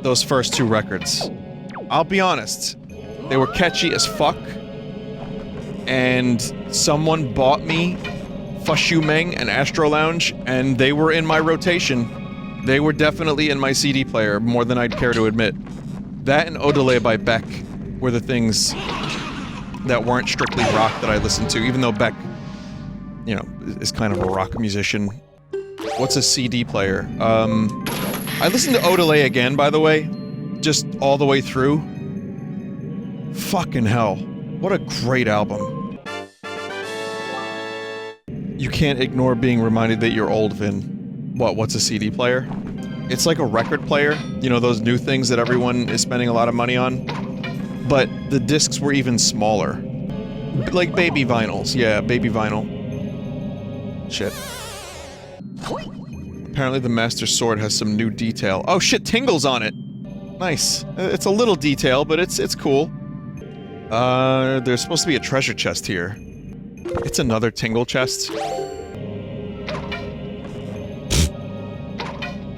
those first two records. I'll be honest. They were catchy as fuck. And someone bought me Fushu Meng and Astro Lounge, and they were in my rotation. They were definitely in my CD player, more than I'd care to admit. That and Odelay by Beck were the things that weren't strictly rock that I listened to, even though Beck, you know, is kind of a rock musician. What's a CD player? I listened to Odelay again, by the way. Just all the way through. Fucking hell. What a great album. You can't ignore being reminded that you're old, Vin. What's a CD player? It's like a record player. You know, those new things that everyone is spending a lot of money on? But the discs were even smaller. Like baby vinyls. Yeah, baby vinyl. Shit. Apparently the Master Sword has some new detail. Oh shit, Tingle's on it! Nice. It's a little detail, but it's cool. There's supposed to be a treasure chest here. It's another Tingle chest.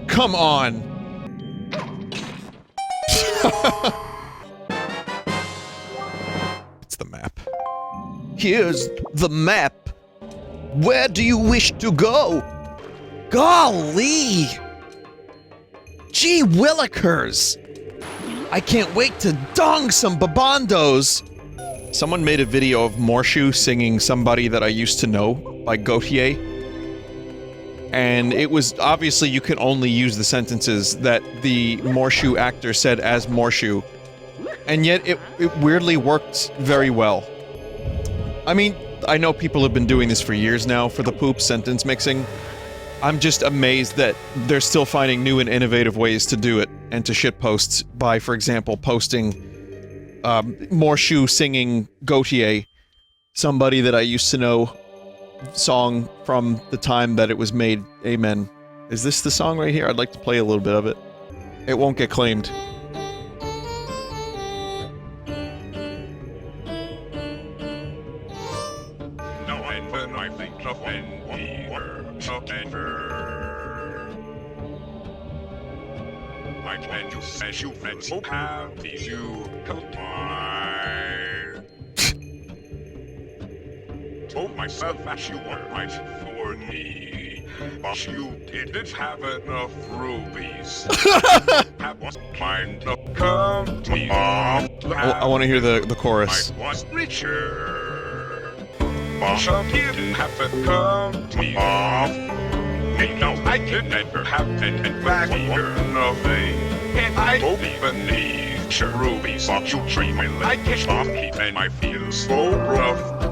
Come on! It's the map. Here's the map. Where do you wish to go? Golly! Gee willikers! I can't wait to dong some babondos! Someone made a video of Morshu singing Somebody That I Used to Know by Gautier. And it was obviously you can only use the sentences that the Morshu actor said as Morshu. And yet it weirdly worked very well. I mean, I know people have been doing this for years now for the poop sentence mixing. I'm just amazed that they're still finding new and innovative ways to do it and to shitpost by, for example, posting Morshu singing Gautier, Somebody That I Used to Know song from the time that it was made. Amen. Is this the song right here? I'd like to play a little bit of it. It won't get claimed. Now and when I think of when we were together, I can you say you felt so happy you could die. Told myself that you were right for me, but you didn't have enough rubies. That was kind of come to me off. I want to hear the chorus. I was richer, but you didn't have to come to me off. Me know I could never have been in back for nothing, and I don't even need your rubies. But you treat me like a shopkeep, and I feel so rough.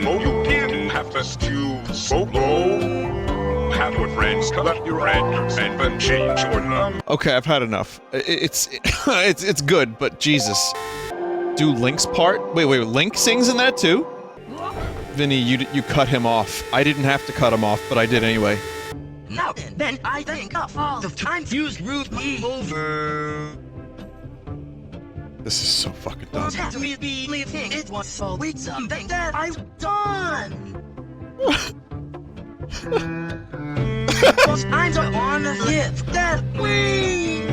No, you didn't have to stoop so low. Have your friends collect your records and then change your number. Okay, I've had enough. It's good, but Jesus. Do Link's part? Wait, Link sings in that too? Vinny, you cut him off. I didn't have to cut him off, but I did anyway. Now then I think of all the times you screwed me over. This is so fucking dumb. Have me believing it was always something that I've done. Cause I'm so on the live that way.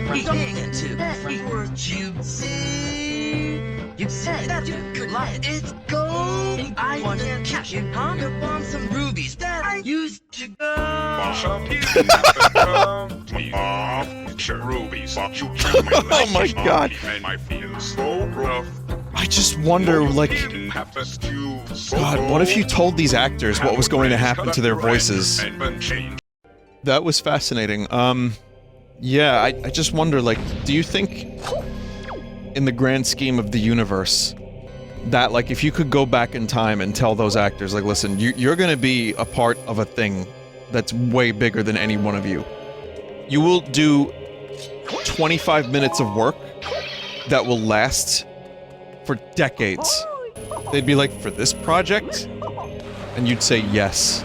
Reading into every word you say. You said that you could let it go. And I wanted to catch you on the bomb some rubies that I used to go. Oh my god. I just wonder, like... God, what if you told these actors what was going to happen to their voices? That was fascinating. Yeah, I just wonder, like, do you think, in the grand scheme of the universe, that, like, if you could go back in time and tell those actors, like, listen, you're gonna be a part of a thing that's way bigger than any one of you. You will do 25 minutes of work that will last for decades. They'd be like, for this project? And you'd say yes.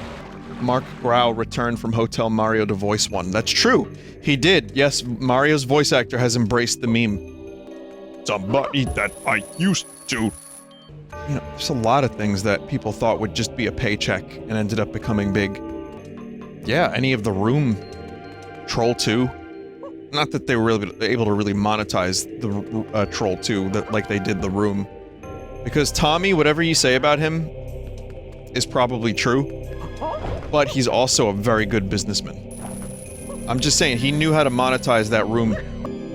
Mark Grau returned from Hotel Mario to voice one. That's true. He did. Yes, Mario's voice actor has embraced the meme. Somebody that I used to. You know, there's a lot of things that people thought would just be a paycheck and ended up becoming big. Yeah, any of The Room, Troll 2. Not that they were really able to really monetize the Troll 2 like they did The Room. Because Tommy, whatever you say about him, is probably true. But he's also a very good businessman. I'm just saying, he knew how to monetize that room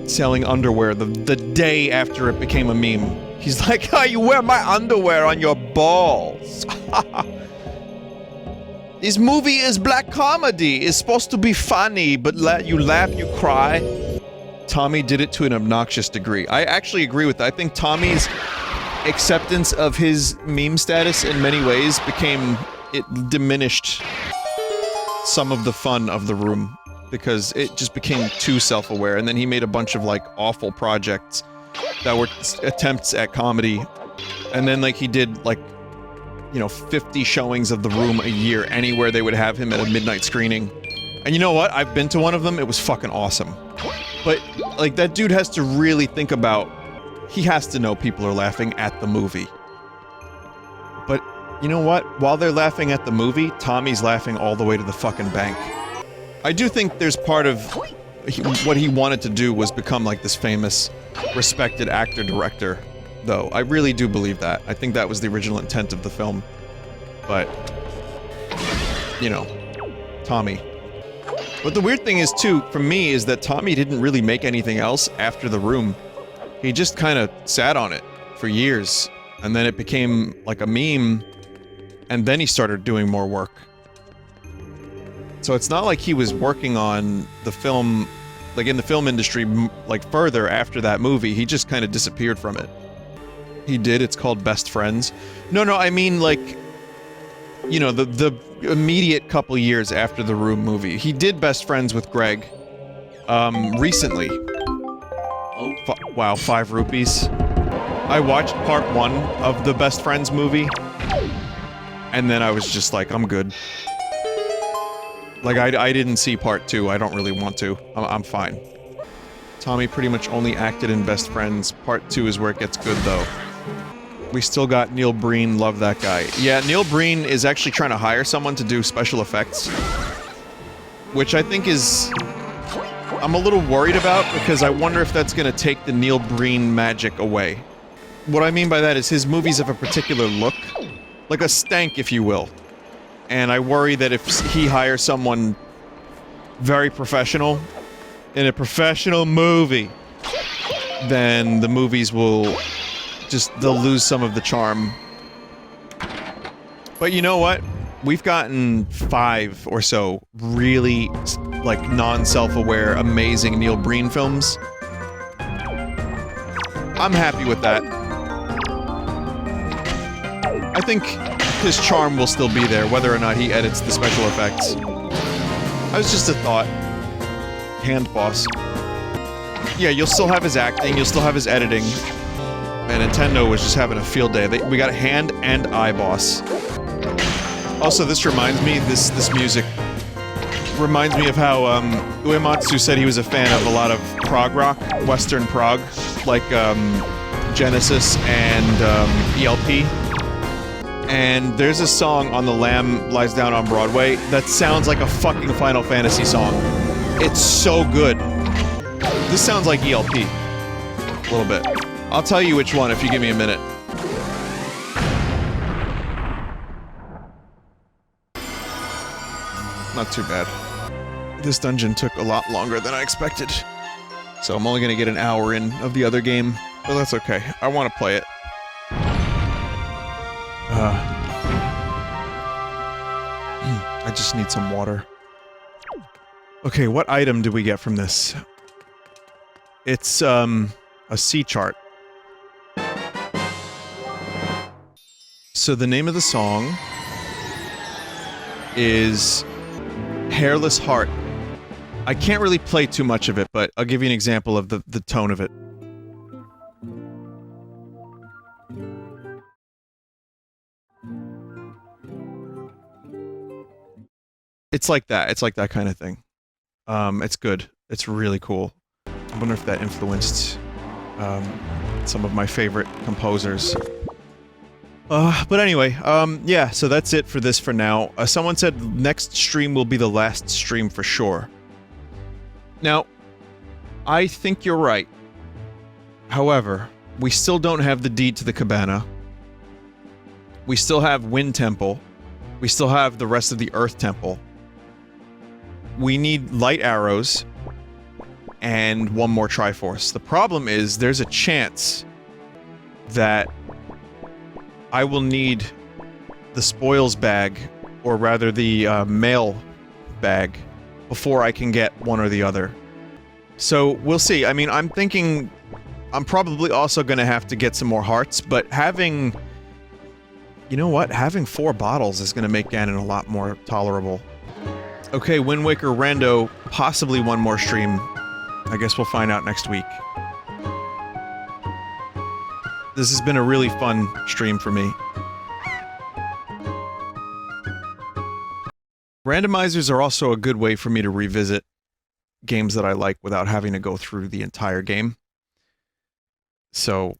selling underwear the day after it became a meme. He's like, oh, you wear my underwear on your balls. This movie is black comedy. It's supposed to be funny, but you laugh, you cry. Tommy did it to an obnoxious degree. I actually agree with that. I think Tommy's acceptance of his meme status in many ways it diminished some of the fun of The Room. Because it just became too self-aware, and then he made a bunch of, like, awful projects that were attempts at comedy. And then, like, he did, like, you know, 50 showings of The Room a year, anywhere they would have him at a midnight screening. And you know what? I've been to one of them, it was fucking awesome. But, like, that dude has to really think about... He has to know people are laughing at the movie. But, you know what? While they're laughing at the movie, Tommy's laughing all the way to the fucking bank. I do think there's part of what he wanted to do was become like this famous, respected actor-director, though. I really do believe that. I think that was the original intent of the film. But, you know, Tommy. But the weird thing is, too, for me, is that Tommy didn't really make anything else after The Room. He just kind of sat on it for years, and then it became like a meme, and then he started doing more work. So it's not like he was working on the film, like in the film industry, like further after that movie. He just kind of disappeared from it. He did, it's called Best Friends. No, I mean like, you know, the immediate couple years after the Room movie. He did Best Friends with Greg, recently. Wow, 5 rupees. I watched part 1 of the Best Friends movie, and then I was just like, I'm good. Like, I didn't see part 2, I don't really want to. I'm fine. Tommy pretty much only acted in Best Friends. Part 2 is where it gets good, though. We still got Neil Breen, love that guy. Yeah, Neil Breen is actually trying to hire someone to do special effects. Which I think is... I'm a little worried about, because I wonder if that's gonna take the Neil Breen magic away. What I mean by that is his movies have a particular look. Like a stank, if you will. And I worry that if he hires someone very professional in a professional movie, then the movies will they'll lose some of the charm. But you know what? We've gotten 5 or so really, like, non-self-aware, amazing Neil Breen films. I'm happy with that. I think his charm will still be there, whether or not he edits the special effects. That was just a thought. Hand boss. Yeah, you'll still have his acting, you'll still have his editing. And Nintendo was just having a field day. We got a hand and eye boss. Also, this reminds me, this music reminds me of how, Uematsu said he was a fan of a lot of prog rock, Western prog, like, Genesis and, ELP. And there's a song on The Lamb Lies Down on Broadway that sounds like a fucking Final Fantasy song. It's so good. This sounds like ELP. A little bit. I'll tell you which one if you give me a minute. Not too bad. This dungeon took a lot longer than I expected. So I'm only gonna get an hour in of the other game, but that's okay. I want to play it. I just need some water. Okay, what item do we get from this? It's, a C chart. So the name of the song is Hairless Heart. I can't really play too much of it, but I'll give you an example of the tone of it. It's like that. It's like that kind of thing. It's good. It's really cool. I wonder if that influenced some of my favorite composers. But anyway, yeah, so that's it for this for now. Someone said next stream will be the last stream for sure. Now, I think you're right. However, we still don't have the deed to the cabana. We still have Wind Temple. We still have the rest of the Earth Temple. We need light arrows and one more Triforce. The problem is there's a chance that I will need the spoils bag, or rather the mail bag, before I can get one or the other. So we'll see. I mean, I'm thinking I'm probably also gonna have to get some more hearts, but having... You know what? Having 4 bottles is gonna make Ganon a lot more tolerable. Okay, Wind Waker Rando, possibly one more stream. I guess we'll find out next week. This has been a really fun stream for me. Randomizers are also a good way for me to revisit games that I like without having to go through the entire game. So,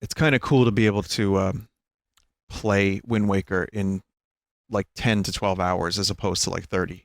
it's kind of cool to be able to play Wind Waker in like 10 to 12 hours as opposed to like 30.